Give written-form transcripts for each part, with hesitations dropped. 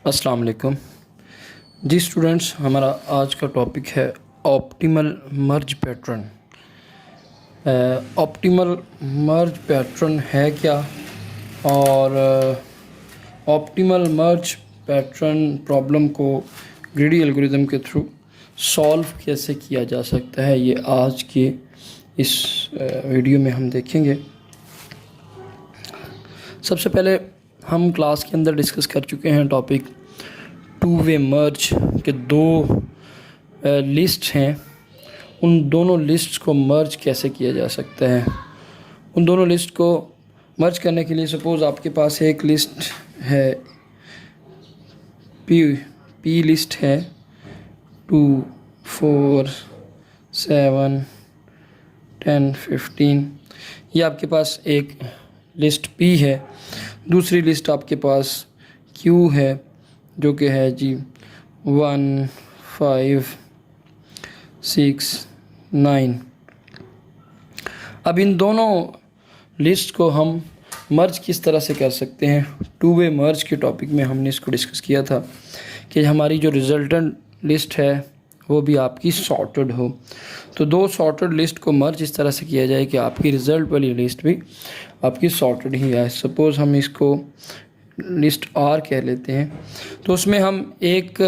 अस्सलाम वालेकुम जी स्टूडेंट्स। हमारा आज का टॉपिक है ऑप्टिमल मर्ज पैटर्न। ऑप्टिमल मर्ज पैटर्न है क्या, और ऑप्टिमल मर्ज पैटर्न प्रॉब्लम को ग्रीडी एल्गोरिथम के थ्रू सॉल्व कैसे किया जा सकता है, ये आज के इस वीडियो में हम देखेंगे। सबसे पहले हम क्लास के अंदर डिस्कस कर चुके हैं टॉपिक टू वे मर्ज के दो लिस्ट हैं, उन दोनों लिस्ट्स को मर्ज कैसे किया जा सकता है। उन दोनों लिस्ट को मर्ज करने के लिए सपोज़ आपके पास एक लिस्ट है, पी लिस्ट है 2, 4, 7, 10, 15। ये आपके पास एक लिस्ट P है। दूसरी लिस्ट आपके पास Q है जो कि है जी 1, 5, 6, 9। अब इन दोनों लिस्ट को हम मर्ज किस तरह से कर सकते हैं। टू वे मर्ज के टॉपिक में हमने इसको डिस्कस किया था कि हमारी जो रिजल्टेंट लिस्ट है वो भी आपकी सॉर्टेड हो। तो दो सॉर्टेड लिस्ट को मर्ज इस तरह से किया जाए कि आपकी रिज़ल्ट वाली लिस्ट भी आपकी सॉर्टेड ही है। सपोज़ हम इसको लिस्ट R कह लेते हैं, तो उसमें हम एक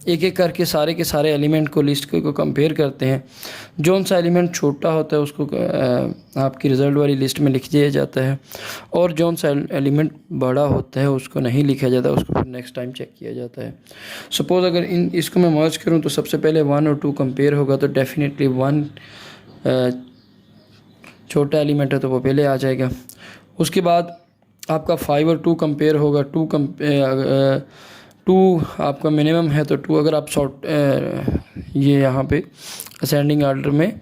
एक करके सारे के सारे एलिमेंट को लिस्ट को कंपेयर करते हैं। जौन सा एलिमेंट छोटा होता है उसको आपकी रिज़ल्ट वाली लिस्ट में लिख दिया जाता है, और जौन सा एलिमेंट बड़ा होता है उसको नहीं लिखा जाता, उसको फिर नेक्स्ट टाइम चेक किया जाता है। सपोज़ अगर इसको मैं मर्ज करूं तो सबसे पहले 1 और 2 कंपेयर होगा, तो डेफिनेटली 1 छोटा एलिमेंट है तो वो पहले आ जाएगा। उसके बाद आपका 5 और 2 कंपेयर होगा। 2 आपका मिनिमम है तो 2, अगर आप ये यहाँ पे असेंडिंग ऑर्डर में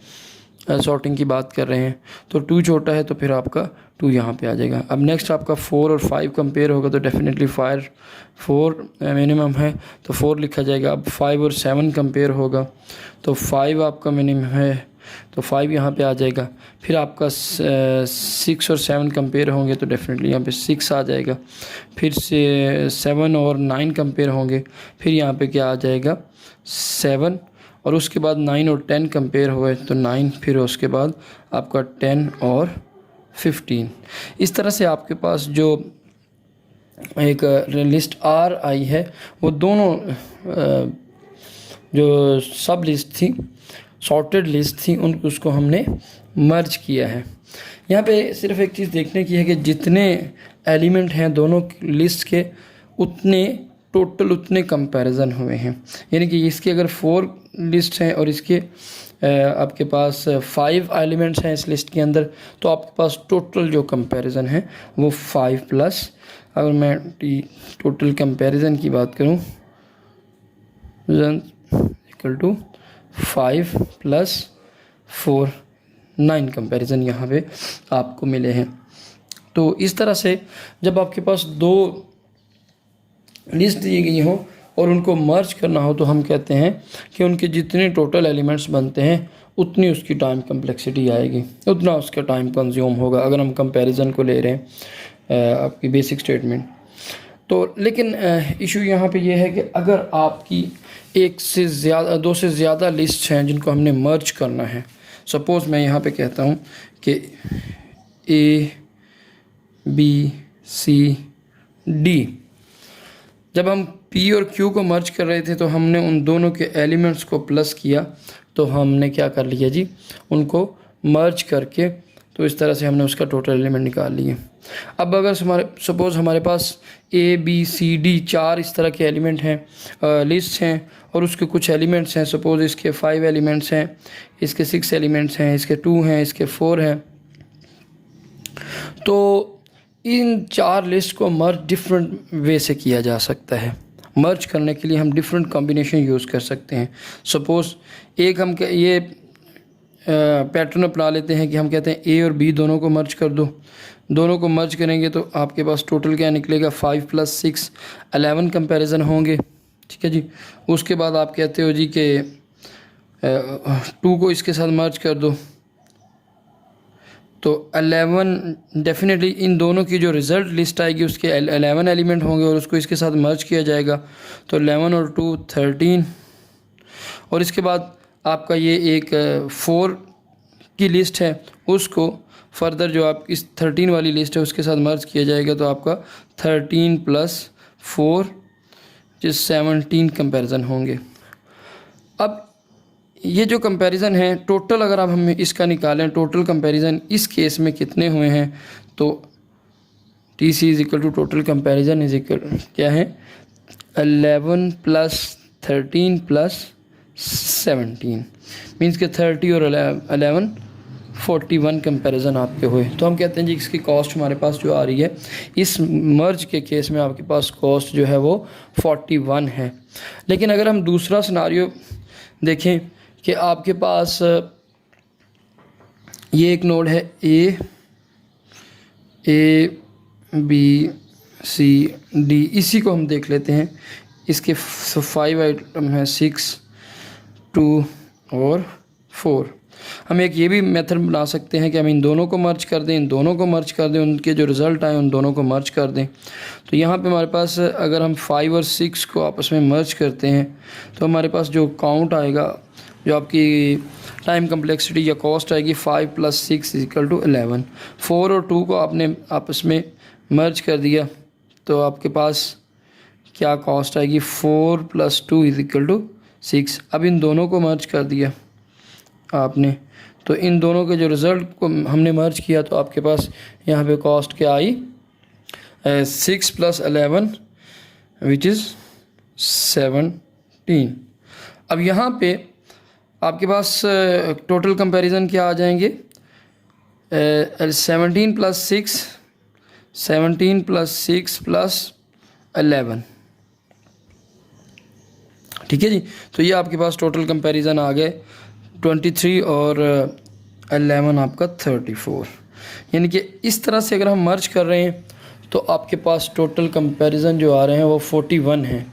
सॉर्टिंग की बात कर रहे हैं तो 2 छोटा है तो फिर आपका 2 यहाँ पे आ जाएगा। अब नेक्स्ट आपका 4 और 5 कंपेयर होगा तो डेफिनेटली 4 मिनिमम है तो 4 लिखा जाएगा। अब 5 और 7 कंपेयर होगा तो 5 आपका मिनिमम है तो 5 यहाँ पे आ जाएगा। फिर आपका 6 और 7 कंपेयर होंगे तो डेफिनेटली यहाँ पे 6 आ जाएगा। फिर से 7 और 9 कंपेयर होंगे, फिर यहाँ पे क्या आ जाएगा 7, और उसके बाद 9 और 10 कंपेयर हुए तो 9, फिर उसके बाद आपका 10 और 15। इस तरह से आपके पास जो एक लिस्ट R आई है वो दोनों जो सब लिस्ट थी, सॉर्टेड लिस्ट थी, उसको हमने मर्ज किया है। यहाँ पे सिर्फ एक चीज़ देखने की है कि जितने एलिमेंट हैं दोनों लिस्ट के उतने कंपैरिजन हुए हैं। यानी कि इसके अगर 4 लिस्ट हैं और इसके आपके पास 5 एलिमेंट्स हैं इस लिस्ट के अंदर, तो आपके पास टोटल जो कंपैरिजन है वो 5+, अगर मैं टोटल कंपैरिजन की बात करूँ इक्वल टू 5 + 4, 9 कंपैरिजन यहाँ पे आपको मिले हैं। तो इस तरह से जब आपके पास 2 लिस्ट दी गई हो और उनको मर्ज करना हो तो हम कहते हैं कि उनके जितने टोटल एलिमेंट्स बनते हैं उतनी उसकी टाइम कम्प्लेक्सिटी आएगी, उतना उसका टाइम कंज्यूम होगा, अगर हम कंपैरिजन को ले रहे हैं आपकी बेसिक स्टेटमेंट। तो लेकिन इशू यहाँ पे ये है कि अगर आपकी 2 से ज़्यादा लिस्ट हैं जिनको हमने मर्ज करना है। सपोज़ मैं यहाँ पे कहता हूँ कि A, B, C, D। जब हम P और Q को मर्ज कर रहे थे तो हमने उन दोनों के एलिमेंट्स को प्लस किया, तो हमने क्या कर लिया जी, उनको मर्ज करके तो इस तरह से हमने उसका टोटल एलिमेंट निकाल लिए। अब अगर सपोज़ हमारे पास A, B, C, D 4 इस तरह के एलिमेंट हैं, लिस्ट हैं, और उसके कुछ एलिमेंट्स हैं। सपोज़ इसके 5 एलिमेंट्स हैं, इसके 6 एलिमेंट्स हैं, इसके 2 हैं, इसके 4 हैं। तो इन 4 लिस्ट को मर्ज डिफरेंट वे से किया जा सकता है। मर्ज करने के लिए हम डिफरेंट कॉम्बिनेशन यूज़ कर सकते हैं। सपोज़ एक हम ये पैटर्न अपना लेते हैं कि हम कहते हैं A और B दोनों को मर्ज कर दो। दोनों को मर्ज करेंगे तो आपके पास टोटल क्या निकलेगा, 5 + 6 11 कंपैरिजन होंगे। ठीक है जी। उसके बाद आप कहते हो जी कि 2 को इसके साथ मर्ज कर दो तो 11 डेफिनेटली इन दोनों की जो रिज़ल्ट लिस्ट आएगी उसके 11 एलिमेंट होंगे और उसको इसके साथ मर्ज किया जाएगा। तो 11 और 2 13, और इसके बाद आपका ये एक 4 की लिस्ट है, उसको फर्दर जो आप इस 13 वाली लिस्ट है उसके साथ मर्ज किया जाएगा। तो आपका 13 + 4 जिस 17 कंपैरिजन होंगे। अब ये जो कंपैरिजन है टोटल अगर आप हम इसका निकालें, टोटल कंपैरिजन इस केस में कितने हुए हैं, तो TC = total comparison is equal क्या है 11 + 13 + 17 मीन्स के 30 और 11 41 कंपैरिजन आपके हुए। तो हम कहते हैं जी इसकी कॉस्ट हमारे पास जो आ रही है इस मर्ज के केस में आपके पास कॉस्ट जो है वो 41 है। लेकिन अगर हम दूसरा सिनारियो देखें कि आपके पास ये एक नोड है A B C D, इसी को हम देख लेते हैं। इसके 5 आइटम हैं 6 2 और 4। हम एक ये भी मेथड बना सकते हैं कि हम इन दोनों को मर्ज कर दें, इन दोनों को मर्ज कर दें, उनके जो रिज़ल्ट आए उन दोनों को मर्ज कर दें। तो यहाँ पे हमारे पास अगर हम 5 और 6 को आपस में मर्ज करते हैं तो हमारे पास जो काउंट आएगा, जो आपकी टाइम कम्प्लेक्सिटी या कॉस्ट आएगी 5 + 6 = 11। 4 और 2 को आपने आपस में मर्ज कर दिया तो आपके पास क्या कॉस्ट आएगी 4 + 2 = 6। अब इन दोनों को मर्ज कर दिया आपने, तो इन दोनों के जो रिज़ल्ट को हमने मर्ज किया तो आपके पास यहाँ पे कॉस्ट क्या आई 6 + 11 विच इज़ 17। अब यहाँ पे आपके पास टोटल कंपैरिजन क्या आ जाएंगे 17 + 6 17 + 6 + 11, ठीक है जी। तो ये आपके पास टोटल कंपैरिजन आ गए 23 और 11 आपका 34। यानी कि इस तरह से अगर हम मर्ज कर रहे हैं तो आपके पास टोटल कंपैरिजन जो आ रहे हैं वो 41 हैं।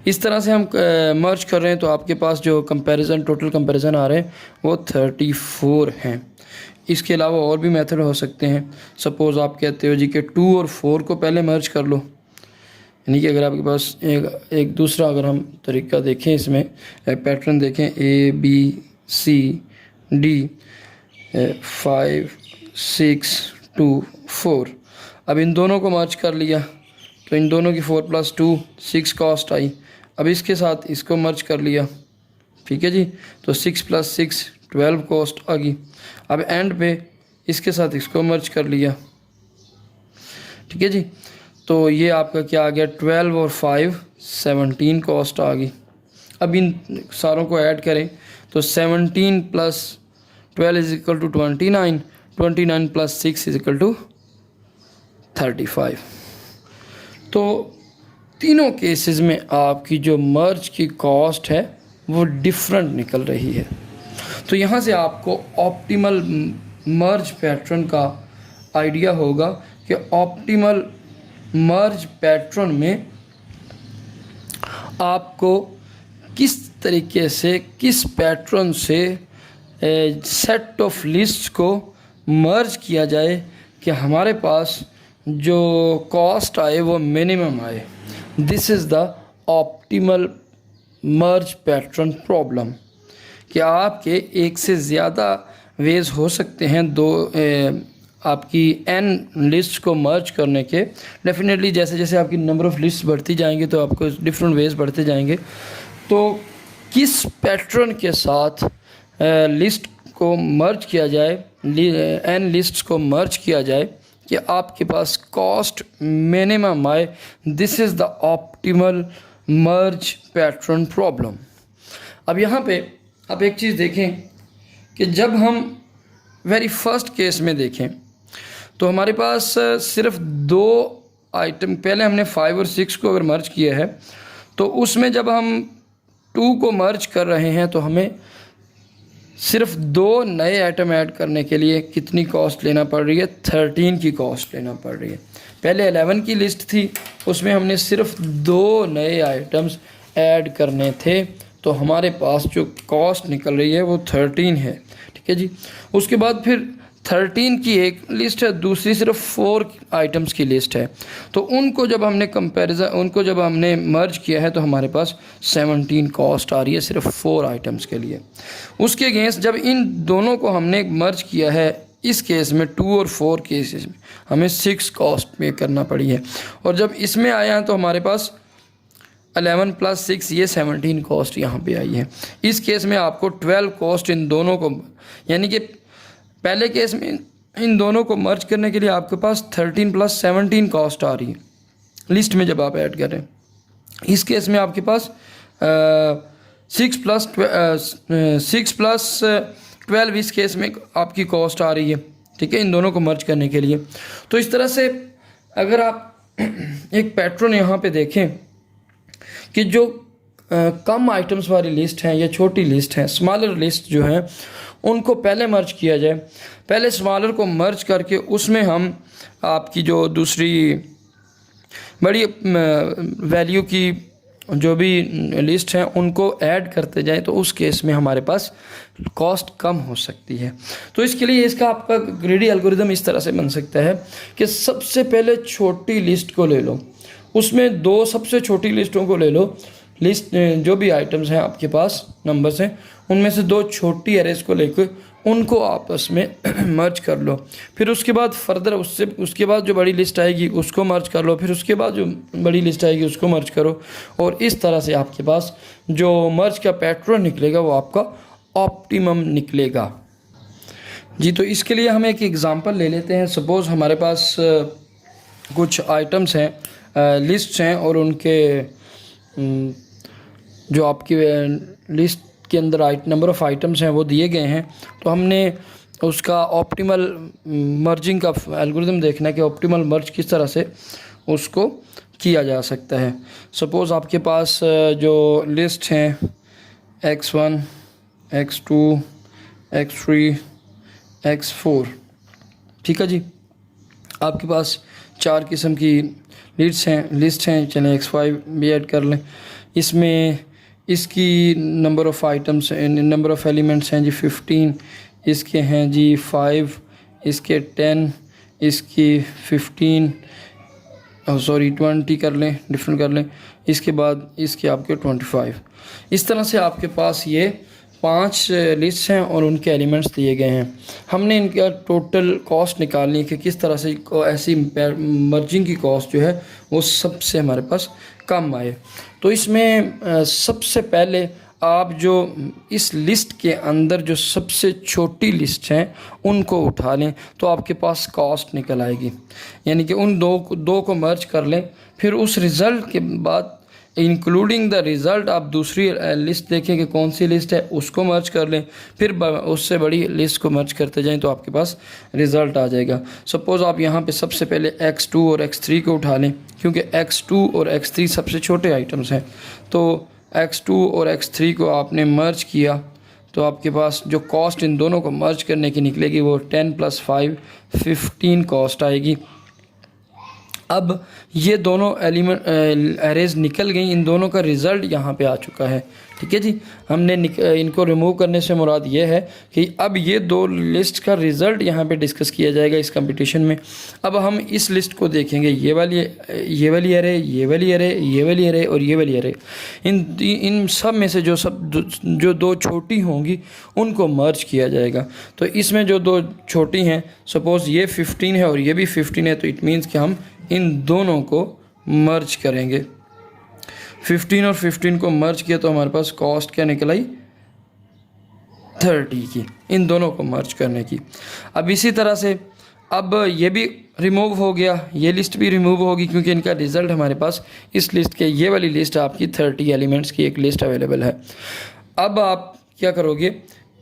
इस तरह से हम मर्ज कर रहे हैं तो आपके पास जो कंपैरिजन टोटल कंपैरिजन आ रहे हैं वो 34 हैं। इसके अलावा और भी मेथड हो सकते हैं। सपोज़ आप कहते हो जी कि 2 और 4 को पहले मर्ज कर लो, यानी कि अगर आपके पास एक दूसरा अगर हम तरीका देखें, इसमें पैटर्न देखें A B C D 5 6 2 4। अब इन दोनों को मर्ज कर लिया तो इन दोनों की 4 + 2 6 कॉस्ट आई। अब इसके साथ इसको मर्ज कर लिया, ठीक है जी, तो 6 + 6 12 कॉस्ट आ गई। अब एंड पे इसके साथ इसको मर्ज कर लिया, ठीक है जी, तो ये आपका क्या आ गया 12 और 5 17 कॉस्ट आ गई। अब इन सारों को ऐड करें तो 17 + 12 = 29 29 + 6 = 35। तो तीनों केसेस में आपकी जो मर्ज की कॉस्ट है वो डिफरेंट निकल रही है। तो यहाँ से आपको ऑप्टिमल मर्ज पैटर्न का आइडिया होगा कि ऑप्टिमल मर्ज पैटर्न में आपको किस तरीके से, किस पैटर्न से सेट ऑफ लिस्ट को मर्ज किया जाए कि हमारे पास जो कॉस्ट आए वो मिनिमम आए। This is the optimal merge pattern problem. कि आपके एक से ज़्यादा वेज हो सकते हैं आपकी n लिस्ट को मर्ज करने के। डेफिनेटली जैसे जैसे आपकी नंबर ऑफ़ लिस्ट बढ़ती जाएंगी तो आपको डिफरेंट वेज बढ़ते जाएंगे। तो किस पैटर्न के साथ लिस्ट को मर्ज किया जाए, n लिस्ट्स को मर्ज किया जाए कि आपके पास कॉस्ट मिनिमम आए, this is the optimal merge pattern problem. अब यहाँ पे आप एक चीज़ देखें कि जब हम वेरी फर्स्ट केस में देखें तो हमारे पास सिर्फ 2 आइटम, पहले हमने 5 और 6 को अगर मर्ज किया है तो उसमें जब हम 2 को मर्ज कर रहे हैं तो हमें सिर्फ 2 नए आइटम ऐड करने के लिए कितनी कॉस्ट लेना पड़ रही है, 13 की कॉस्ट लेना पड़ रही है। पहले 11 की लिस्ट थी, उसमें हमने सिर्फ 2 नए आइटम्स ऐड करने थे, तो हमारे पास जो कॉस्ट निकल रही है वो 13 है, ठीक है जी। उसके बाद फिर 13 की एक लिस्ट है, दूसरी सिर्फ 4 आइटम्स की लिस्ट है। तो उनको जब हमने मर्ज किया है तो हमारे पास 17 कॉस्ट आ रही है सिर्फ 4 आइटम्स के लिए। उसके अगेंस्ट जब इन दोनों को हमने मर्ज किया है, इस केस में 2 और 4 केसेस में हमें 6 कॉस्ट पे करना पड़ी है। और जब इसमें आया है तो हमारे पास 11 + 6 ये 17 कॉस्ट यहाँ पे आई है। इस केस में आपको 12 कॉस्ट इन दोनों को, यानी कि पहले केस में इन दोनों को मर्ज करने के लिए आपके पास 13 + 17 कॉस्ट आ रही है लिस्ट में जब आप ऐड करें। इस केस में आपके पास 6 + 12 इस केस में आपकी कॉस्ट आ रही है, ठीक है, इन दोनों को मर्ज करने के लिए। तो इस तरह से अगर आप एक पैटर्न यहाँ पे देखें कि जो कम आइटम्स वाली लिस्ट हैं या छोटी लिस्ट हैं, स्मॉलर लिस्ट जो है, उनको पहले मर्ज किया जाए। पहले स्मॉलर को मर्ज करके उसमें हम आपकी जो दूसरी बड़ी वैल्यू की जो भी लिस्ट हैं उनको ऐड करते जाएं, तो उस केस में हमारे पास कॉस्ट कम हो सकती है। तो इसके लिए इसका आपका ग्रीडी एल्गोरिदम इस तरह से बन सकता है कि सबसे पहले छोटी लिस्ट को ले लो, उसमें 2 सबसे छोटी लिस्टों को ले लो, लिस्ट जो भी आइटम्स हैं आपके पास नंबर्स हैं उनमें से 2 छोटी एरेज को लेकर उनको आपस में मर्ज कर लो। फिर उसके बाद फर्दर उसके बाद जो बड़ी लिस्ट आएगी उसको मर्ज कर लो, फिर उसके बाद जो बड़ी लिस्ट आएगी उसको मर्ज करो, और इस तरह से आपके पास जो मर्ज का पैटर्न निकलेगा वो आपका ऑप्टिमम निकलेगा जी। तो इसके लिए हम एक एग्ज़ाम्पल ले लेते हैं। सपोज़ हमारे पास कुछ आइटम्स हैं, लिस्ट्स हैं, और उनके जो आपकी लिस्ट के अंदर नंबर ऑफ़ आइटम्स हैं वो दिए गए हैं। तो हमने उसका ऑप्टिमल मर्जिंग का एल्गोरिदम देखना है कि ऑप्टिमल मर्ज किस तरह से उसको किया जा सकता है। सपोज़ आपके पास जो लिस्ट हैं x1, x2, x3, x4, ठीक है जी, आपके पास 4 किस्म की लिस्ट हैं। चलें x5 भी ऐड कर लें। इसमें इसकी number of items, number of elements हैं जी 15, इसके हैं जी 5, इसके 10, इसकी 15 20 कर लें, डिफरेंट कर लें, इसके बाद इसके आपके 25। इस तरह से आपके पास ये 5 लिस्ट हैं और उनके एलिमेंट्स दिए गए हैं। हमने इनका टोटल कॉस्ट निकालनी है कि किस तरह से ऐसी मर्जिंग की कॉस्ट जो है वो सबसे हमारे पास कम आए। तो इसमें सबसे पहले आप जो इस लिस्ट के अंदर जो सबसे छोटी लिस्ट हैं उनको उठा लें तो आपके पास कॉस्ट निकल आएगी, यानी कि उन दो को मर्ज कर लें। फिर उस रिज़ल्ट के बाद इंक्लूडिंग द रिज़ल्ट आप दूसरी लिस्ट देखें कि कौन सी लिस्ट है, उसको मर्ज कर लें। फिर उससे बड़ी लिस्ट को मर्ज करते जाएं तो आपके पास रिज़ल्ट आ जाएगा। सपोज़ आप यहाँ पे सबसे पहले x2 और x3 को उठा लें, क्योंकि x2 और x3 सबसे छोटे आइटम्स हैं। तो x2 और x3 को आपने मर्ज किया तो आपके पास जो कॉस्ट इन दोनों को मर्ज करने की निकलेगी वो 10 + 5 15 कॉस्ट आएगी। अब ये दोनों एरेज निकल गई, इन दोनों का रिज़ल्ट यहाँ पे आ चुका है, ठीक है जी। हमने इनको रिमूव करने से मुराद ये है कि अब ये 2 लिस्ट का रिज़ल्ट यहाँ पे डिस्कस किया जाएगा इस कंपटीशन में। अब हम इस लिस्ट को देखेंगे, ये वाली एरे, ये वाली एरे, ये वाली एरे और ये वाली एरे। इन सब में से जो 2 छोटी होंगी उनको मर्ज किया जाएगा। तो इसमें जो 2 छोटी हैं, सपोज़ ये 15 है और ये भी 15 है, तो इट मीन्स कि हम इन दोनों को मर्ज करेंगे। 15 और 15 को मर्ज किया तो हमारे पास कॉस्ट क्या निकल आई 30 की, इन दोनों को मर्ज करने की। अब इसी तरह से अब ये भी रिमूव हो गया, ये लिस्ट भी रिमूव होगी क्योंकि इनका रिज़ल्ट हमारे पास इस लिस्ट के, ये वाली लिस्ट आपकी 30 एलिमेंट्स की एक लिस्ट अवेलेबल है। अब आप क्या करोगे,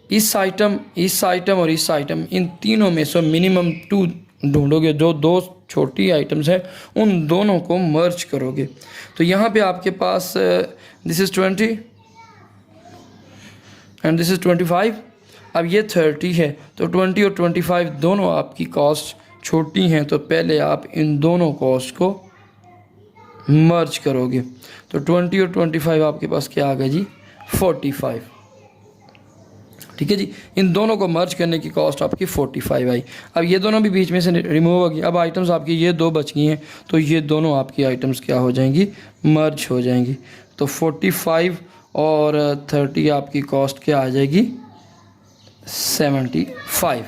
इस आइटम और इस आइटम, इन तीनों में से मिनिमम 2 ढूंढोगे। जो 2 छोटी आइटम्स हैं उन दोनों को मर्ज करोगे। तो यहाँ पे आपके पास this is 20 and this is 25। अब ये 30 है तो 20 और 25 दोनों आपकी कॉस्ट छोटी हैं, तो पहले आप इन दोनों कॉस्ट को मर्ज करोगे। तो 20 और 25 आपके पास क्या आ गया जी 45, ठीक है जी। इन दोनों को मर्ज करने की कॉस्ट आपकी 45 आई। अब ये दोनों भी बीच में से रिमूव होगी। अब आइटम्स आपकी ये दो बच गई हैं, तो ये दोनों आपकी आइटम्स क्या हो जाएंगी, मर्ज हो जाएंगी। तो 45 और 30 आपकी कॉस्ट क्या आ जाएगी, 75।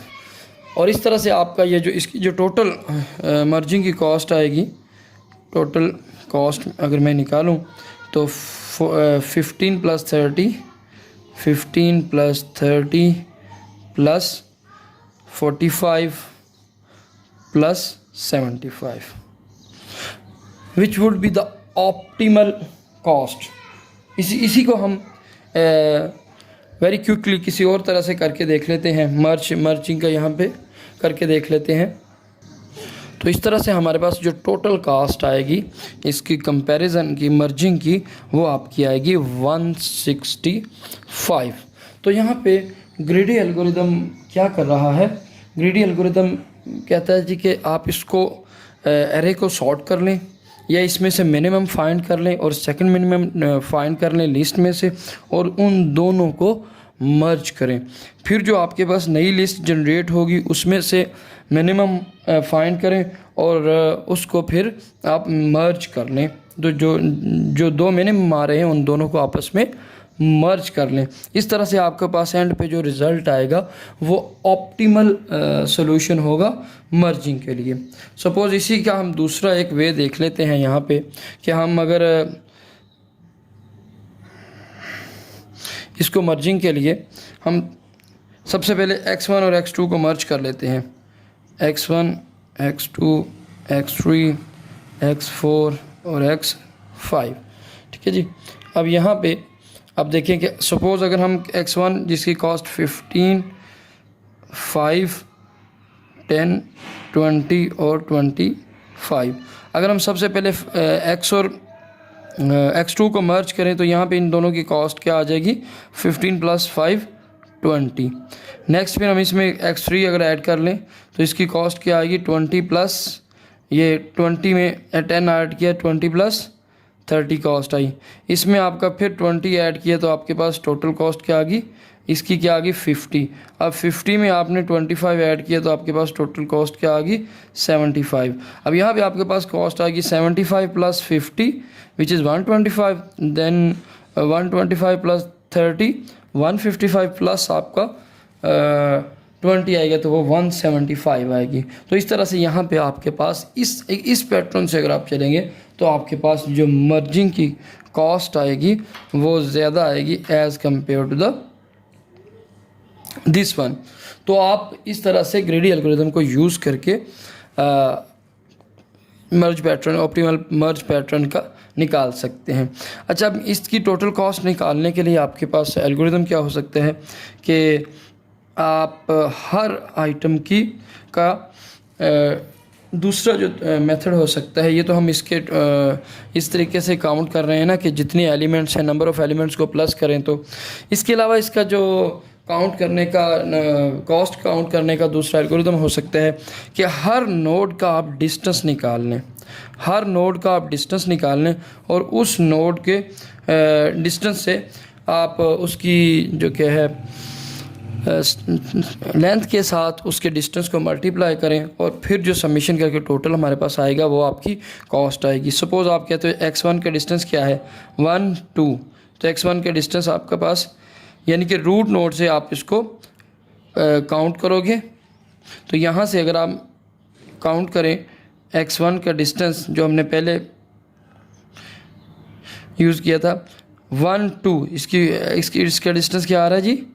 और इस तरह से आपका ये जो इसकी जो टोटल मर्जिंग की कॉस्ट आएगी, टोटल कॉस्ट अगर मैं निकालूं तो 15 + 30, 15 + 30 + 45 + 75, which would be the optimal cost. इसी को हम वेरी क्विकली किसी और तरह से करके देख लेते हैं, मर्जिंग का यहाँ पे करके देख लेते हैं। तो इस तरह से हमारे पास जो टोटल कास्ट आएगी इसकी कंपैरिजन की मर्जिंग की, वो आपकी आएगी 165। तो यहाँ पे ग्रीडी एल्गोरिदम क्या कर रहा है, ग्रीडी एल्गोरिदम कहता है जी कि आप इसको एरे को सॉर्ट कर लें या इसमें से मिनिमम फाइंड कर लें और सेकंड मिनिमम फाइंड कर लें लिस्ट में से, और उन दोनों को मर्ज करें। फिर जो आपके पास नई लिस्ट जनरेट होगी उसमें से मिनिमम फाइंड करें और उसको फिर आप मर्ज कर लें। तो जो दो मिनिमम आ रहे हैं उन दोनों को आपस में मर्ज कर लें। इस तरह से आपके पास एंड पे जो रिज़ल्ट आएगा वो ऑप्टिमल सॉल्यूशन होगा मर्जिंग के लिए। सपोज़ इसी का हम दूसरा एक वे देख लेते हैं यहाँ पे कि हम अगर इसको मर्जिंग के लिए हम सबसे पहले x1 और x2 को मर्ज कर लेते हैं, x1, x2, x3, x4 और x5, ठीक है जी। अब यहाँ पे अब देखिए कि सपोज़ अगर हम x1 जिसकी कॉस्ट 15, 5, 10, 20 और 25, अगर हम सबसे पहले x और x2 को मर्ज करें तो यहाँ पे इन दोनों की कॉस्ट क्या आ जाएगी, 15 + 5, 20। नेक्स्ट फिर हम इसमें x3 अगर ऐड कर लें तो इसकी कॉस्ट क्या आएगी, 20 प्लस ये 20 में 10 ऐड किया, 20 + 30 कॉस्ट आई। इसमें आपका फिर 20 ऐड किया तो आपके पास टोटल कॉस्ट क्या आ गई, इसकी क्या आ गई, 50। अब 50 में आपने 25 ऐड किया तो आपके पास टोटल कॉस्ट क्या आ गई, 75। अब यहाँ पे आपके पास कॉस्ट आ गई 75 + 50 विच इज़ 125, देन 125 + 30 155 प्लस आपका 20 आएगा तो वो 175 आएगी। तो इस तरह से यहाँ पे आपके पास इस पैटर्न से अगर आप चलेंगे तो आपके पास जो मर्जिंग की कॉस्ट आएगी वो ज़्यादा आएगी as compare to the this one. तो आप इस तरह से ग्रेडी एल्गोरिथम को यूज़ करके मर्ज पैटर्न, ऑप्टिमल मर्ज पैटर्न का निकाल सकते हैं। अच्छा, अब इसकी टोटल कॉस्ट निकालने के लिए आपके पास एल्गोरिथम क्या हो सकता है कि आप हर आइटम की का दूसरा जो मेथड हो सकता है, ये तो हम इसके इस तरीके से काउंट कर रहे हैं ना कि जितनी एलिमेंट्स हैं नंबर ऑफ़ एलिमेंट्स को प्लस करें। तो इसके अलावा इसका जो काउंट करने का कॉस्ट काउंट करने का दूसरा एल्गोरिथम हो सकता है कि हर नोड का आप डिस्टेंस निकाल लें, हर नोड का आप डिस्टेंस निकाल लें और उस नोड के डिस्टेंस से आप उसकी जो क्या है लेंथ के साथ उसके डिस्टेंस को मल्टीप्लाई करें और फिर जो समीशन करके टोटल हमारे पास आएगा वो आपकी कॉस्ट आएगी। सपोज़ आप कहते हो x1 का डिस्टेंस क्या है, 1, 2, तो x1 के डिस्टेंस आपके पास यानी कि रूट नोड से आप इसको काउंट करोगे तो यहाँ से अगर आप काउंट करें x1 का डिस्टेंस जो हमने पहले यूज़ किया था 1, 2, इसका डिस्टेंस क्या आ रहा है जी,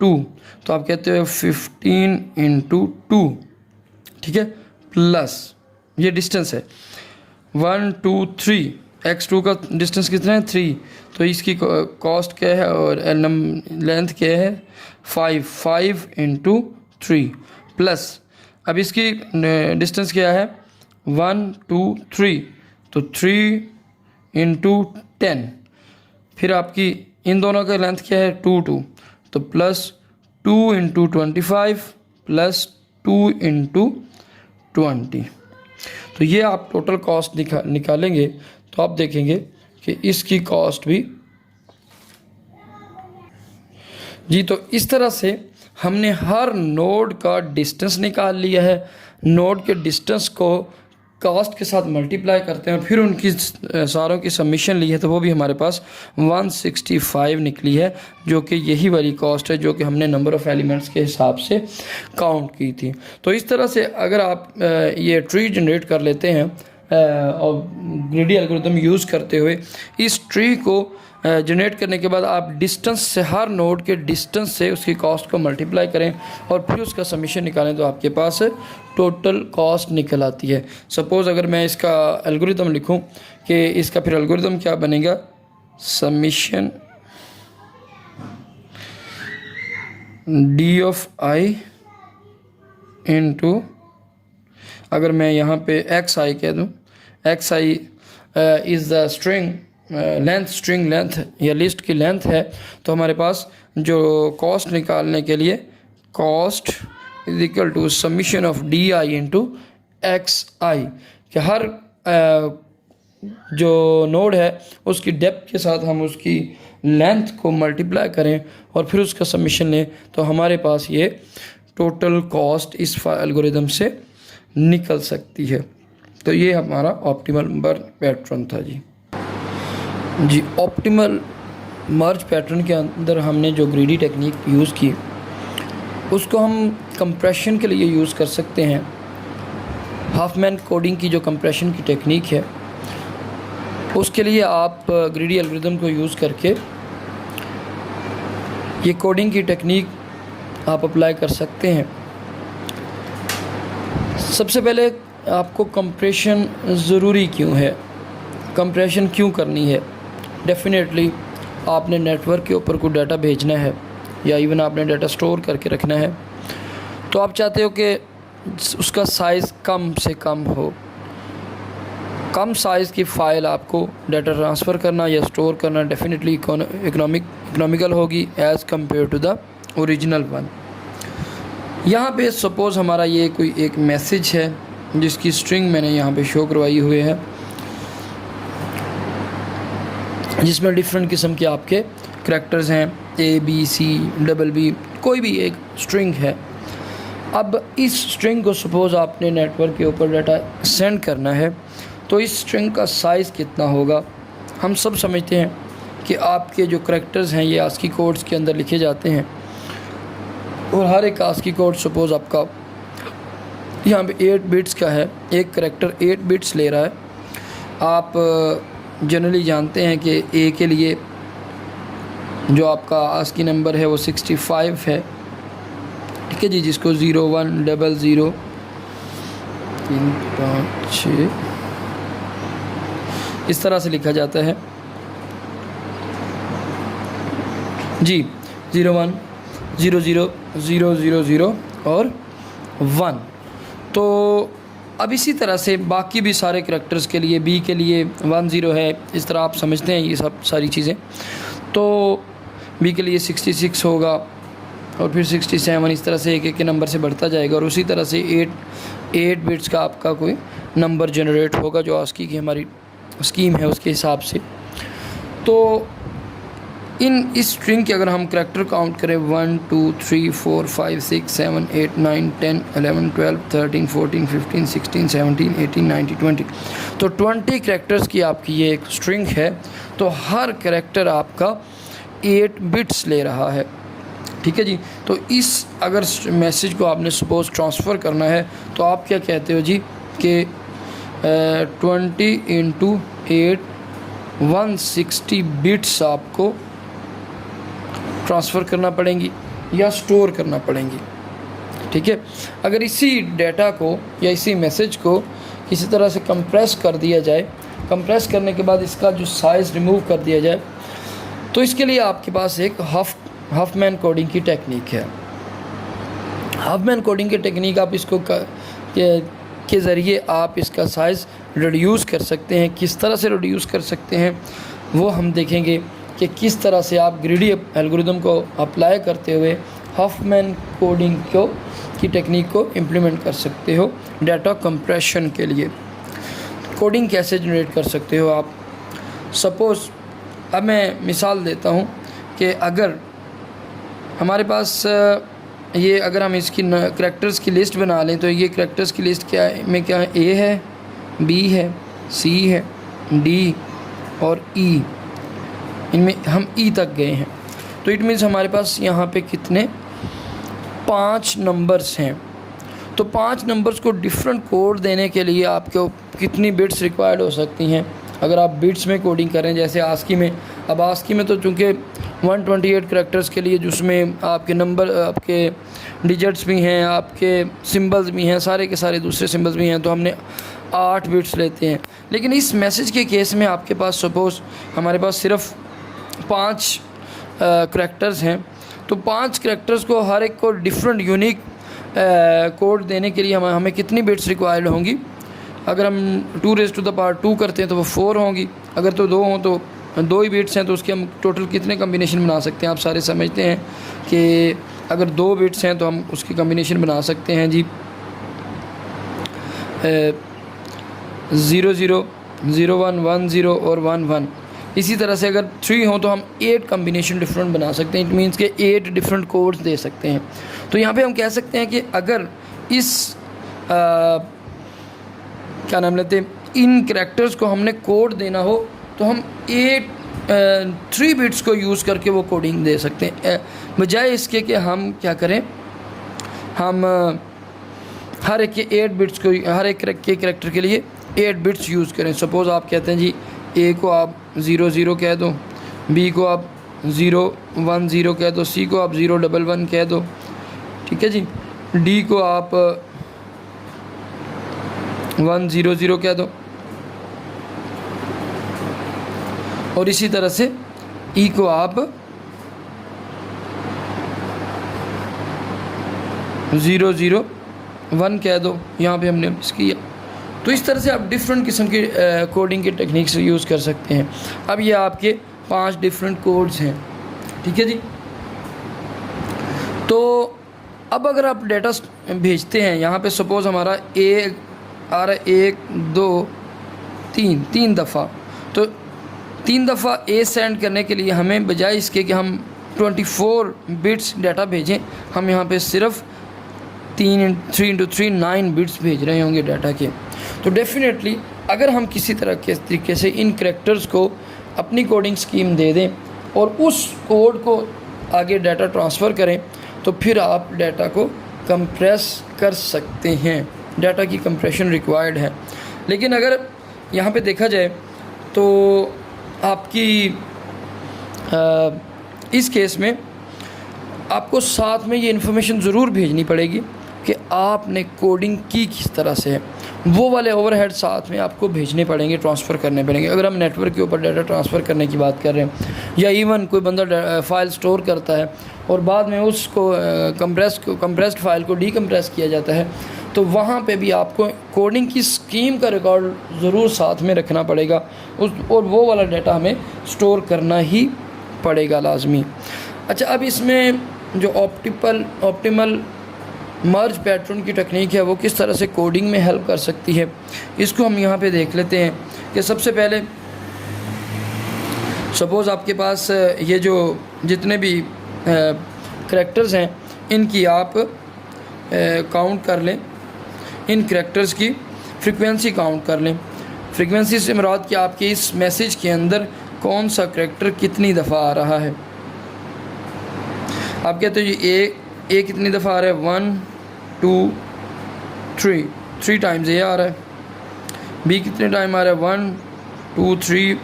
2। तो आप कहते हो 15 × 2, ठीक है, प्लस ये डिस्टेंस है 1, 2, 3, x2 का डिस्टेंस कितना है, 3। तो इसकी कॉस्ट क्या है और लेंथ क्या है, 5 × 3 प्लस अब इसकी डिस्टेंस क्या है 1, 2, 3, तो 3 × 10। फिर आपकी इन दोनों का लेंथ क्या है 2, 2, तो प्लस 2 × 25 प्लस 2 × 20। तो ये आप टोटल कॉस्ट निकालेंगे तो आप देखेंगे कि इसकी कॉस्ट भी जी, तो इस तरह से हमने हर नोड का डिस्टेंस निकाल लिया है। नोड के डिस्टेंस को कॉस्ट के साथ मल्टीप्लाई करते हैं और फिर उनकी सारों की सबमिशन ली है, तो वो भी हमारे पास 165 निकली है, जो कि यही वाली कॉस्ट है जो कि हमने नंबर ऑफ़ एलिमेंट्स के हिसाब से काउंट की थी। तो इस तरह से अगर आप ये ट्री जनरेट कर लेते हैं और ग्रीडी एल्गोरिथम यूज़ करते हुए इस ट्री को जनरेट करने के बाद आप डिस्टेंस से, हर नोड के डिस्टेंस से उसकी कॉस्ट को मल्टीप्लाई करें और फिर उसका समीशन निकालें, तो आपके पास टोटल कॉस्ट निकल आती है। सपोज़ अगर मैं इसका एल्गोरिथम लिखूं कि इसका फिर एल्गोरिथम क्या बनेगा, summation d of i into, अगर मैं यहाँ पे एक्स आई कह दूँ, x i is the string length, string length या लिस्ट की लेंथ है, तो हमारे पास जो कॉस्ट निकालने के लिए cost is equal to summation of d i into x i, कि हर जो नोड है उसकी डेप्थ के साथ हम उसकी लेंथ को मल्टीप्लाई करें और फिर उसका समीशन लें, तो हमारे पास ये टोटल कॉस्ट इस एल्गोरिथम से निकल सकती है। तो ये हमारा ऑप्टिमल मर्ज पैटर्न था जी। ऑप्टिमल मर्ज पैटर्न के अंदर हमने जो ग्रीडी टेक्निक यूज़ की उसको हम कंप्रेशन के लिए यूज़ कर सकते हैं। हाफमैन कोडिंग की जो कंप्रेशन की टेक्निक है उसके लिए आप ग्रीडी एल्गोरिथम को यूज़ करके ये कोडिंग की टेक्निक आप अप्लाई कर सकते हैं। सबसे पहले आपको कंप्रेशन ज़रूरी क्यों है, कंप्रेशन क्यों करनी है। डेफिनेटली आपने नेटवर्क के ऊपर कोई डाटा भेजना है या इवन आपने डाटा स्टोर करके रखना है, तो आप चाहते हो कि उसका साइज़ कम से कम हो। कम साइज़ की फ़ाइल आपको डाटा ट्रांसफ़र करना या स्टोर करना डेफिनेटली इकोनॉमिकल होगी as compare to the original one. यहाँ पे सपोज़ हमारा ये कोई एक मैसेज है जिसकी स्ट्रिंग मैंने यहाँ पे शो करवाई हुई है, जिसमें डिफरेंट किस्म के आपके करैक्टर्स हैं, A B C double B, कोई भी एक स्ट्रिंग है। अब इस स्ट्रिंग को सपोज़ आपने नेटवर्क के ऊपर डाटा सेंड करना है, तो इस स्ट्रिंग का साइज़ कितना होगा। हम सब समझते हैं कि आपके जो करैक्टर्स हैं ये आस्की कोड्स के अंदर लिखे जाते हैं और हर एक आस्की कोड सपोज़ आपका यहाँ पे 8 बिट्स का है, एक करैक्टर 8 बिट्स ले रहा है। आप जनरली जानते हैं कि ए के लिए जो आपका आस्की नंबर है वो 65 है, ठीक है जी, जिसको 0 1 0 0 3 5 6 इस तरह से लिखा जाता है जी, 0 1 0 0 0 0 0 और 1। तो अब इसी तरह से बाकी भी सारे करैक्टर्स के लिए, बी के लिए 1 0 है, इस तरह आप समझते हैं ये सब सारी चीज़ें। तो बी के लिए 66 होगा और फिर 67, इस तरह से एक एक के नंबर से बढ़ता जाएगा और उसी तरह से 8 बिट्स का आपका कोई नंबर जनरेट होगा जो आस्की की हमारी स्कीम है उसके हिसाब से। तो इस स्ट्रिंग के अगर हम करैक्टर काउंट करें 1 2 3 4 5 6 7 8 9 10 11 12 13 14 15 16 17 18 19 20, तो 20 करैक्टर्स की आपकी ये एक स्ट्रिंग है। तो हर करैक्टर आपका 8 बिट्स ले रहा है, ठीक है जी। तो इस अगर मैसेज को आपने सपोज़ ट्रांसफ़र करना है तो आप क्या कहते हो जी कि 20 × 8 160 बिट्स आपको ट्रांसफ़र करना पड़ेंगी या स्टोर करना पड़ेंगी, ठीक है। अगर इसी डाटा को या इसी मैसेज को किसी तरह से कंप्रेस कर दिया जाए, कंप्रेस करने के बाद इसका जो साइज़ रिमूव कर दिया जाए, तो इसके लिए आपके पास एक हाफमैन कोडिंग की टेक्निक है। हाफमैन कोडिंग की टेक्निक आप इसको के ज़रिए आप इसका साइज़ रिड्यूस कर सकते हैं। किस तरह से रिड्यूस कर सकते हैं वो हम देखेंगे कि किस तरह से आप ग्रीडी एल्गोरिथम को अप्लाई करते हुए हाफमैन कोडिंग की टेक्निक को इम्प्लीमेंट कर सकते हो डाटा कंप्रेशन के लिए। कोडिंग कैसे जनरेट कर सकते हो आप, सपोज़ अब मैं मिसाल देता हूँ कि अगर हमारे पास ये अगर हम इसकी करैक्टर्स की लिस्ट बना लें तो ये करैक्टर्स की लिस्ट क्या है क्या है, ए है, बी है, सी है, डी और ई। इनमें हम ई तक गए हैं, तो इट मीन्स हमारे पास यहाँ पे कितने 5 नंबर्स हैं। तो 5 नंबर्स को डिफरेंट कोड देने के लिए आपको कितनी बिट्स रिक्वायर्ड हो सकती हैं अगर आप बिट्स में कोडिंग करें, जैसे आस्की में। अब आस्की में तो चूँकि 128 करैक्टर्स के लिए जिसमें आपके नंबर, आपके डिजिट्स भी हैं, आपके सिंबल्स भी हैं, सारे के सारे दूसरे सिंबल्स भी हैं, तो हमने 8 बिट्स लेते हैं। लेकिन इस मैसेज के केस में आपके पास सपोज़ हमारे पास सिर्फ 5 करैक्टर्स हैं, तो 5 करैक्टर्स को हर एक को डिफरेंट यूनिक कोड देने के लिए हमें कितनी बिट्स रिक्वायर्ड होंगी। अगर हम 2⁻² करते हैं तो वो 4 होंगी। अगर तो 2 हों तो 2 ही बिट्स हैं, तो उसके हम टोटल कितने कम्बिनेशन बना सकते हैं। आप सारे समझते हैं कि अगर 2 बिट्स हैं तो हम उसकी कम्बिनेशन बना सकते हैं जी 0 0 0 1 1 0 और 1 1। इसी तरह से अगर 3 हो तो हम 8 कम्बिनेशन डिफरेंट बना सकते हैं। इट मीन्स के 8 डिफरेंट कोड्स दे सकते हैं। तो यहाँ पे हम कह सकते हैं कि अगर इस क्या नाम लेते हैं, इन करैक्टर्स को हमने कोड देना हो तो हम 3 बिट्स को यूज़ करके वो कोडिंग दे सकते हैं, बजाय इसके कि हम क्या करें, हम हर एक के 8 बिट्स को, हर एक के करैक्टर के लिए 8 बिट्स यूज़ करें। सपोज़ आप कहते हैं जी ए को आप 0 0 कह दो, बी को आप 0 1 0 कह दो, सी को आप 0 1 1 कह दो, ठीक है जी, डी को आप 1 0 0 कह दो, और इसी तरह से ई को आप 0 0 1 कह दो। यहाँ पे हमने इसकी, तो इस तरह से आप डिफरेंट किस्म के कोडिंग के टेक्निक्स यूज़ कर सकते हैं। अब ये आपके 5 डिफरेंट कोड्स हैं, ठीक है जी। तो अब अगर आप डेटा भेजते हैं, यहाँ पे सपोज़ हमारा ए आ रहा है 1 2 3 दफ़ा, तो 3 दफ़ा ए सेंड करने के लिए हमें बजाय इसके कि हम 24 बिट्स डाटा भेजें, हम यहाँ पे सिर्फ 3 × 3 9 बिट्स भेज रहे होंगे डाटा के। तो डेफिनेटली अगर हम किसी तरह के तरीके से इन करैक्टर्स को अपनी कोडिंग स्कीम दे दें और उस कोड को आगे डाटा ट्रांसफ़र करें, तो फिर आप डाटा को कंप्रेस कर सकते हैं। डाटा की कंप्रेशन रिक्वायर्ड है। लेकिन अगर यहाँ पे देखा जाए तो आपकी इस केस में आपको साथ में ये इन्फॉर्मेशन ज़रूर भेजनी पड़ेगी कि आपने कोडिंग की किस तरह से है। वो वाले ओवरहेड साथ में आपको भेजने पड़ेंगे, ट्रांसफ़र करने पड़ेंगे। अगर हम नेटवर्क के ऊपर डाटा ट्रांसफ़र करने की बात कर रहे हैं, या इवन कोई बंदा फ़ाइल स्टोर करता है और बाद में उसको कंप्रेस्ड फ़ाइल को डीकम्प्रेस किया जाता है, तो वहाँ पे भी आपको कोडिंग की स्कीम का रिकॉर्ड ज़रूर साथ में रखना पड़ेगा और वो वाला डाटा हमें स्टोर करना ही पड़ेगा लाजमी। अच्छा, अब इसमें जो ऑप्टिमल मर्ज पैटर्न की टेक्निक है वो किस तरह से कोडिंग में हेल्प कर सकती है, इसको हम यहाँ पे देख लेते हैं। कि सबसे पहले सपोज़ आपके पास ये जो जितने भी करैक्टर्स हैं इनकी आप काउंट कर लें, इन करैक्टर्स की फ्रीक्वेंसी काउंट कर लें। फ्रीक्वेंसी से मुराद कि आपके इस मैसेज के अंदर कौन सा करैक्टर कितनी दफ़ा आ रहा है। आप कहते हो ये ए कितनी दफ़ा आ रहा है, 1 2 3 टाइम्स ए आ रहा है। बी कितने टाइम आ रहा है, 1 2 3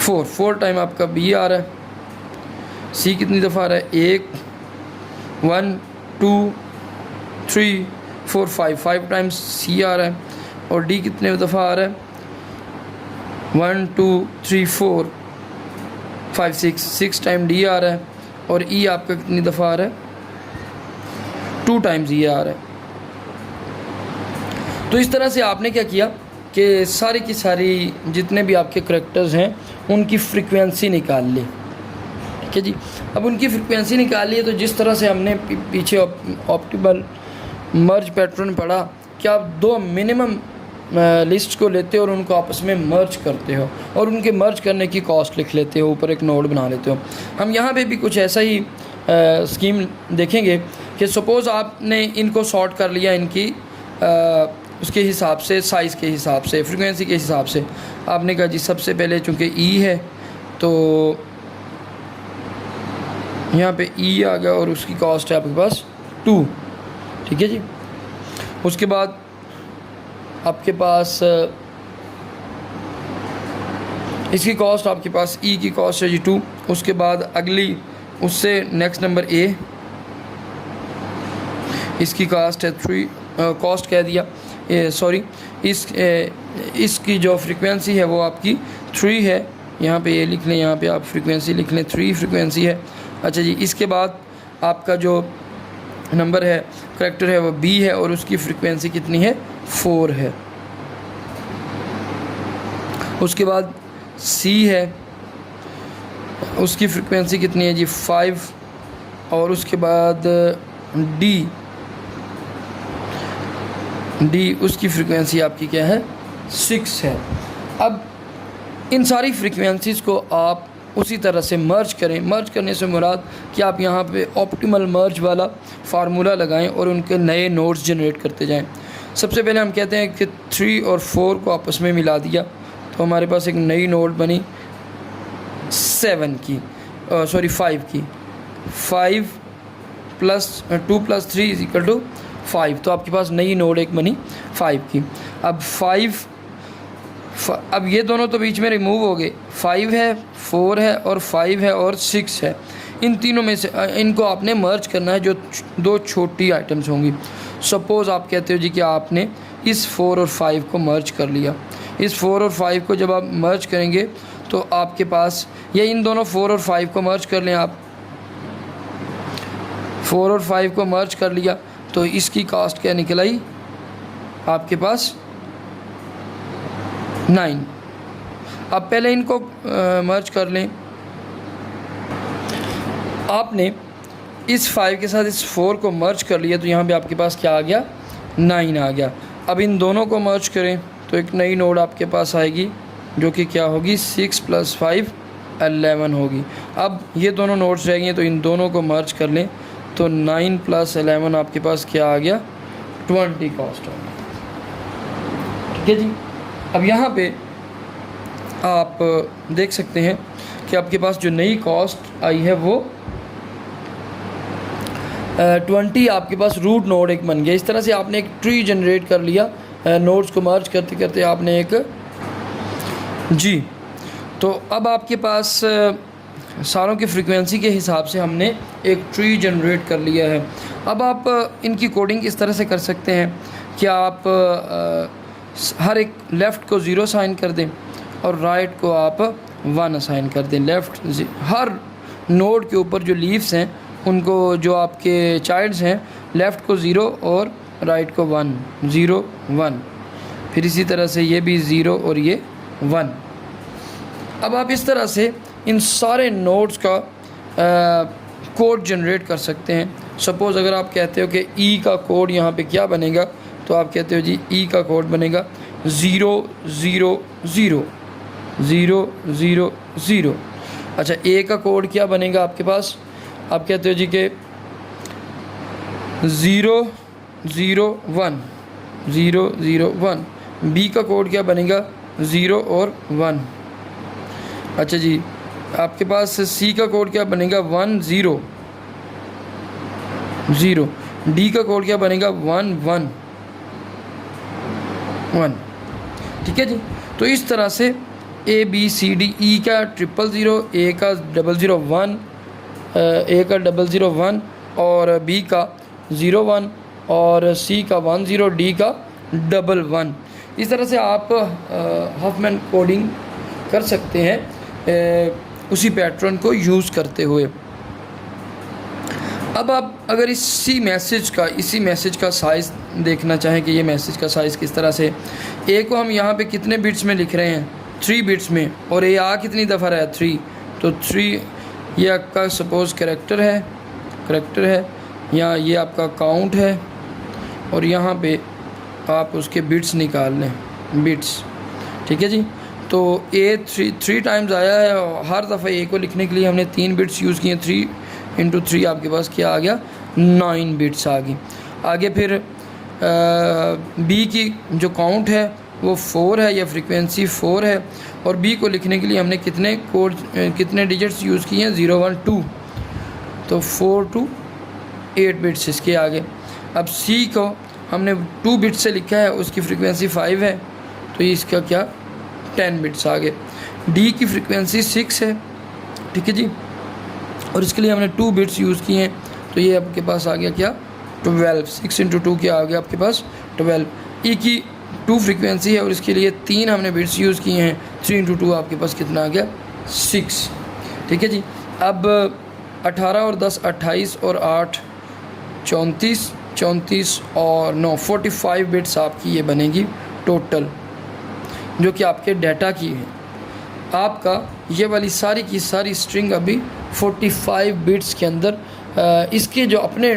4 टाइम आपका बी आ रहा है। सी कितनी दफ़ा आ रहा है, 1 2 3 4 5 टाइम्स सी आ रहा है। और डी कितने दफ़ा आ रहा है, 1 2 3 4 5 6 टाइम डी आ रहा है। और ई आपका कितनी दफ़ा आ रहा है, 2 टाइम्स ई आ रहा है। तो इस तरह से आपने क्या किया कि सारी की सारी जितने भी आपके करैक्टर्स हैं उनकी फ्रीक्वेंसी निकाल ली, ठीक है जी। अब उनकी फ्रीक्वेंसी निकाल ली, तो जिस तरह से हमने पीछे ऑप्टिमल मर्ज पैटर्न पढ़ा कि आप 2 मिनिमम लिस्ट को लेते हो और उनको आपस में मर्ज करते हो और उनके मर्ज करने की कॉस्ट लिख लेते हो, ऊपर एक नोड बना लेते हो। हम यहाँ पे भी कुछ ऐसा ही स्कीम देखेंगे कि सपोज़ आपने इनको सॉर्ट कर लिया इनकी उसके हिसाब से, साइज़ के हिसाब से, फ्रीक्वेंसी के हिसाब से। आपने कहा जी सबसे पहले चूँकि ई है तो यहाँ पे ई आ गया और उसकी कॉस्ट है आपके पास 2, ठीक है जी। उसके बाद आपके पास इसकी कॉस्ट आपके पास ई की कॉस्ट है जी 2। उसके बाद अगली उससे नेक्स्ट नंबर ए, इसकी कॉस्ट है 3, कॉस्ट कह दिया सॉरी, इसकी जो फ्रीक्वेंसी है वो आपकी 3 है। यहाँ पे ए लिख लें, यहाँ पे आप फ्रीक्वेंसी लिख लें, 3 फ्रीक्वेंसी है। अच्छा जी, इसके बाद आपका जो नंबर है करैक्टर है वो बी है और उसकी फ्रीक्वेंसी कितनी है 4 है। उसके बाद सी है, उसकी फ्रीक्वेंसी कितनी है जी 5 और उसके बाद डी उसकी फ्रीक्वेंसी आपकी क्या है 6 है। अब इन सारी फ्रीक्वेंसीज़ को आप उसी तरह से मर्ज करें। मर्ज करने से मुराद कि आप यहाँ पे ऑप्टिमल मर्ज वाला फार्मूला लगाएं और उनके नए नोड्स जनरेट करते जाएं। सबसे पहले हम कहते हैं कि 3 और 4 को आपस में मिला दिया तो हमारे पास एक नई नोड बनी 7 की, सॉरी 5 की। 5 + 2 + 3 = 5, तो आपके पास नई नोड एक बनी 5 की। अब अब ये दोनों तो बीच में रिमूव हो गए, 5 है, 4 है और 5 है और 6 है। इन तीनों में से इनको आपने मर्ज करना है, जो 2 छोटी आइटम्स होंगी। सपोज़ आप कहते हो जी कि आपने इस 4 और 5 को मर्ज कर लिया। इस 4 और 5 को जब आप मर्ज करेंगे तो आपके पास, या इन दोनों 4 और 5 को मर्ज कर लें आप, 4 और 5 को मर्ज कर लिया तो इसकी कॉस्ट क्या निकल आई आपके पास 9। अब पहले इनको मर्ज कर लें। आपने इस 5 के साथ इस 4 को मर्ज कर लिया तो यहाँ पे आपके पास क्या आ गया 9 आ गया। अब इन दोनों को मर्ज करें तो एक नई नोड आपके पास आएगी जो कि क्या होगी 6 + 5 11 होगी। अब ये दोनों नोड्स रह गए तो इन दोनों को मर्ज कर लें तो 9 + 11 आपके पास क्या आ गया 20 कॉस्ट होगी, ठीक है जी। अब यहाँ पे आप देख सकते हैं कि आपके पास जो नई कॉस्ट आई है वो 20 आपके पास रूट नोड एक बन गया। इस तरह से आपने एक ट्री जनरेट कर लिया नोड्स को मर्ज करते करते आपने एक जी। तो अब आपके पास सारों की फ्रीक्वेंसी के हिसाब से हमने एक ट्री जनरेट कर लिया है। अब आप इनकी कोडिंग इस तरह से कर सकते हैं कि आप हर एक लेफ़्ट को 0 असाइन कर दें और राइट को आप 1 असाइन कर दें। लेफ़्ट हर नोड के ऊपर जो लीव्स हैं उनको, जो आपके चाइल्ड्स हैं, लेफ़्ट को 0 और राइट को 1, 0 1, फिर इसी तरह से ये भी 0 और ये 1। अब आप इस तरह से इन सारे नोड्स का कोड जनरेट कर सकते हैं। सपोज़ अगर आप कहते हो कि ई का कोड यहाँ पे क्या बनेगा तो आप कहते हो जी ई का कोड बनेगा 0 0 0 0 0 0। अच्छा, ए का कोड क्या बनेगा आपके पास, आप कहते हो जी कि 0 0 1 0 0 1। बी का कोड क्या बनेगा 0 और 1। अच्छा जी, आपके पास सी का कोड क्या बनेगा 1 0 0। डी का कोड क्या बनेगा 1 1 1, ठीक है जी। तो इस तरह से ए बी सी डी, ई का 0 0 0, ए का 0 0 1, ए का 0 0 1 और बी का 0 1 और सी का 1 0, डी का 1 1। इस तरह से आप हफमैन कोडिंग कर सकते हैं उसी पैटर्न को यूज़ करते हुए। अब आप अगर इसी मैसेज का साइज़ देखना चाहें कि ये मैसेज का साइज़ किस तरह से, ए को हम यहाँ पे कितने बिट्स में लिख रहे हैं 3 बिट्स में, और ए आ कितनी दफ़ा रहा है 3, तो 3 ये आपका सपोज़ करैक्टर है, या ये आपका काउंट है और यहाँ पे आप उसके बिट्स निकाल लें। बिट्स, ठीक है जी। तो ए थ्री टाइम्स आया है और हर दफ़ा ए को लिखने के लिए हमने 3 बिट्स यूज़ किए। 3 × 3 आपके पास क्या आ गया, 9 बिट्स आ गई। आगे फिर बी की जो काउंट है वो 4 है या फ्रीक्वेंसी 4 है, और बी को लिखने के लिए हमने कितने डिजिट्स यूज़ किए हैं, 0 1 2, तो 4 to 8 बिट्स इसके आगे। अब सी को हमने 2 बिट्स से लिखा है, उसकी फ्रीक्वेंसी 5 है, तो इसका क्या 10 बिट्स आ गए। डी की फ्रीक्वेंसी 6 है, ठीक है जी, और इसके लिए हमने 2 बिट्स यूज़ किए हैं, तो ये आपके पास आ गया क्या 12। 6 × 2 क्या आ गया आपके पास 12। ई की 2 फ्रीक्वेंसी है और इसके लिए 3 हमने बिट्स यूज़ किए हैं। 3 × 2 आपके पास कितना आ गया 6, ठीक है जी। अब 18 और 10 28 और 8 34, 34 और 9 45 बिट्स आपकी ये बनेगी टोटल, जो कि आपके डाटा की है। आपका ये वाली सारी की सारी स्ट्रिंग अभी 45 बिट्स के अंदर इसके जो अपने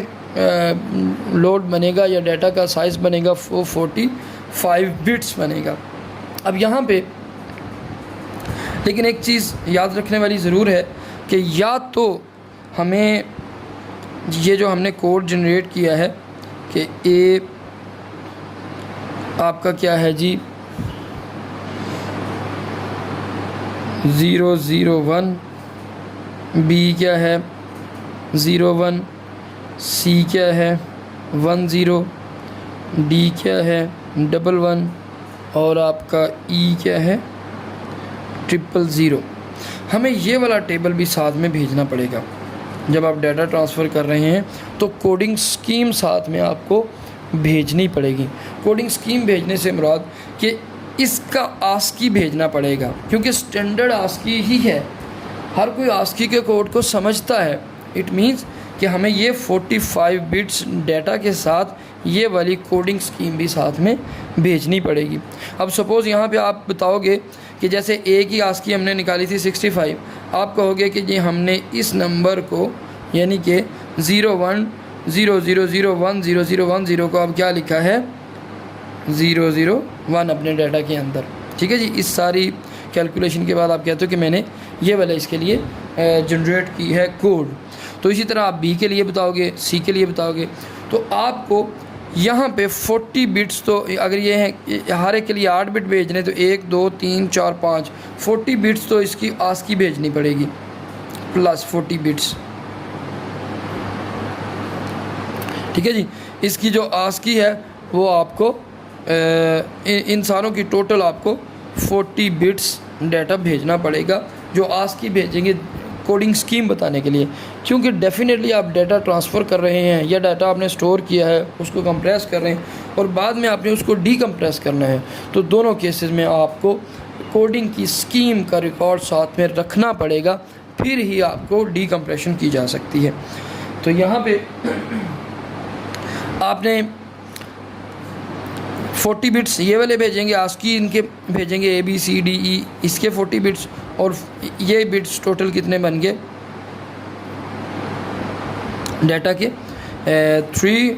लोड बनेगा या डाटा का साइज़ बनेगा वो 45 बिट्स बनेगा। अब यहाँ पे लेकिन एक चीज़ याद रखने वाली ज़रूर है कि या तो हमें ये जो हमने कोड जनरेट किया है कि ए आपका क्या है जी 0 0 1, बी क्या है 0 1, सी क्या है 1 0, डी क्या है 1 1, और आपका ई क्या है 0 0 0। हमें ये वाला टेबल भी साथ में भेजना पड़ेगा जब आप डाटा ट्रांसफ़र कर रहे हैं, तो कोडिंग स्कीम साथ में आपको भेजनी पड़ेगी। कोडिंग स्कीम भेजने से मुराद कि इसका आस्की भेजना पड़ेगा, क्योंकि स्टैंडर्ड आस्की ही है, हर कोई आस्की के कोड को समझता है। इट मीन्स कि हमें ये 45 बिट्स डाटा के साथ ये वाली कोडिंग स्कीम भी साथ में भेजनी पड़ेगी। अब सपोज़ यहाँ पे आप बताओगे कि जैसे ए की आस्की हमने निकाली थी 65, आप कहोगे कि जी हमने इस नंबर को यानी कि 0 1 0 0 0 1 0 0 1 0 को अब क्या लिखा है 0 0 1 अपने डाटा के अंदर, ठीक है जी। इस सारी कैलकुलेशन के बाद आप कहते हो कि मैंने ये वाला इसके लिए जनरेट की है कोड। तो इसी तरह आप बी के लिए बताओगे, सी के लिए बताओगे, तो आपको यहाँ पे 40 बिट्स, तो अगर ये है हर एक के लिए 8 बिट भेजने, तो 1 2 3 4 5 40 बिट्स तो इसकी आस्की भेजनी पड़ेगी प्लस 40 बिट्स, ठीक है जी। इसकी जो आस्की है वो आपको इन सारों की टोटल आपको 40 बिट्स डाटा भेजना पड़ेगा, जो आस्की भेजेंगे कोडिंग स्कीम बताने के लिए। क्योंकि डेफिनेटली आप डाटा ट्रांसफ़र कर रहे हैं या डाटा आपने स्टोर किया है उसको कंप्रेस कर रहे हैं और बाद में आपने उसको डीकम्प्रेस करना है, तो दोनों केसेस में आपको कोडिंग की स्कीम का रिकॉर्ड साथ में रखना पड़ेगा, फिर ही आपको डीकम्प्रेशन की जा सकती है। तो यहाँ पे आपने 40 बिट्स ये वाले भेजेंगे, आस्की इनके भेजेंगे A B C D E, इसके 40 बिट्स, और ये बिट्स टोटल कितने बन गए डाटा के 3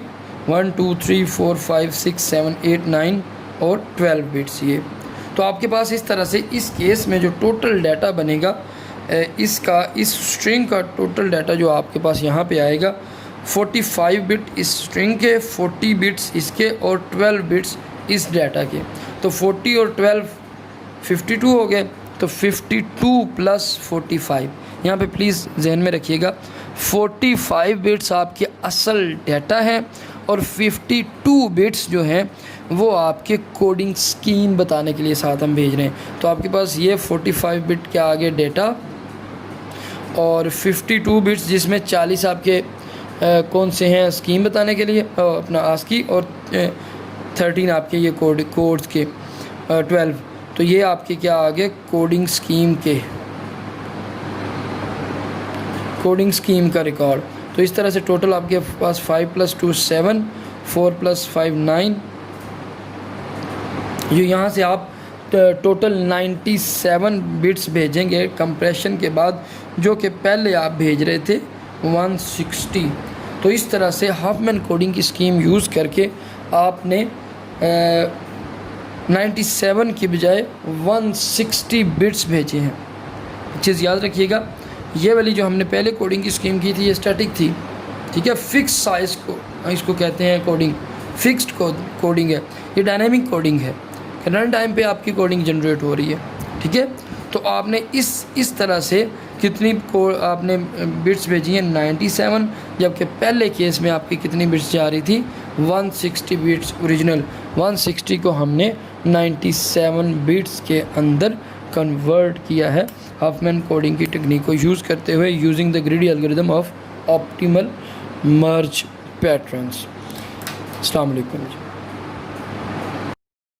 1 2 3 4 5 6 7 8 9 और 12 बिट्स ये। तो आपके पास इस तरह से इस केस में जो टोटल डाटा बनेगा इसका, इस स्ट्रिंग का टोटल डाटा जो आपके पास यहाँ पे आएगा 45 बिट इस स्ट्रिंग के, 40 बिट्स इसके और 12 बिट्स इस डाटा के। तो 40 और 12 52 हो गए, तो 52 प्लस 45, यहाँ पे प्लीज़ जहन में रखिएगा 45 बिट्स आपके असल डाटा है और 52 बिट्स जो हैं वो आपके कोडिंग स्कीम बताने के लिए साथ हम भेज रहे हैं। तो आपके पास ये 45 बिट के आगे डाटा और 52 बिट्स जिसमें 40 आपके कौन से हैं स्कीम बताने के लिए अपना आस्की, और 13 आपके ये कोड्स के 12, तो ये आपके क्या आगे कोडिंग स्कीम के, कोडिंग स्कीम का रिकॉर्ड। तो इस तरह से टोटल आपके पास 5 + 2 7, 4 + 5 9, जो यहाँ से आप टोटल 97 बिट्स भेजेंगे कंप्रेशन के बाद, जो कि पहले आप भेज रहे थे 160। तो इस तरह से हाफमैन कोडिंग की स्कीम यूज़ करके आपने 97 की बजाय 160 बिट्स भेजे हैं। चीज़ याद रखिएगा, ये वाली जो हमने पहले कोडिंग की स्कीम की थी ये स्टैटिक थी, ठीक है। फिक्स साइज़ को इसको कहते हैं कोडिंग, फिक्स्ड कोडिंग है। ये डायनेमिक कोडिंग है, रन टाइम पे आपकी कोडिंग जनरेट हो रही है, ठीक है। तो आपने इस तरह से कितनी आपने बिट्स भेजी हैं 97, जबकि पहले केस में आपकी कितनी बिट्स जा रही थी 160 बिट्स। ओरिजिनल 160 को हमने 97 बिट्स के अंदर कन्वर्ट किया है हफमैन कोडिंग की टेक्निक को यूज़ करते हुए, using the greedy algorithm of optimal merge patterns. अस्सलाम वालेकुम।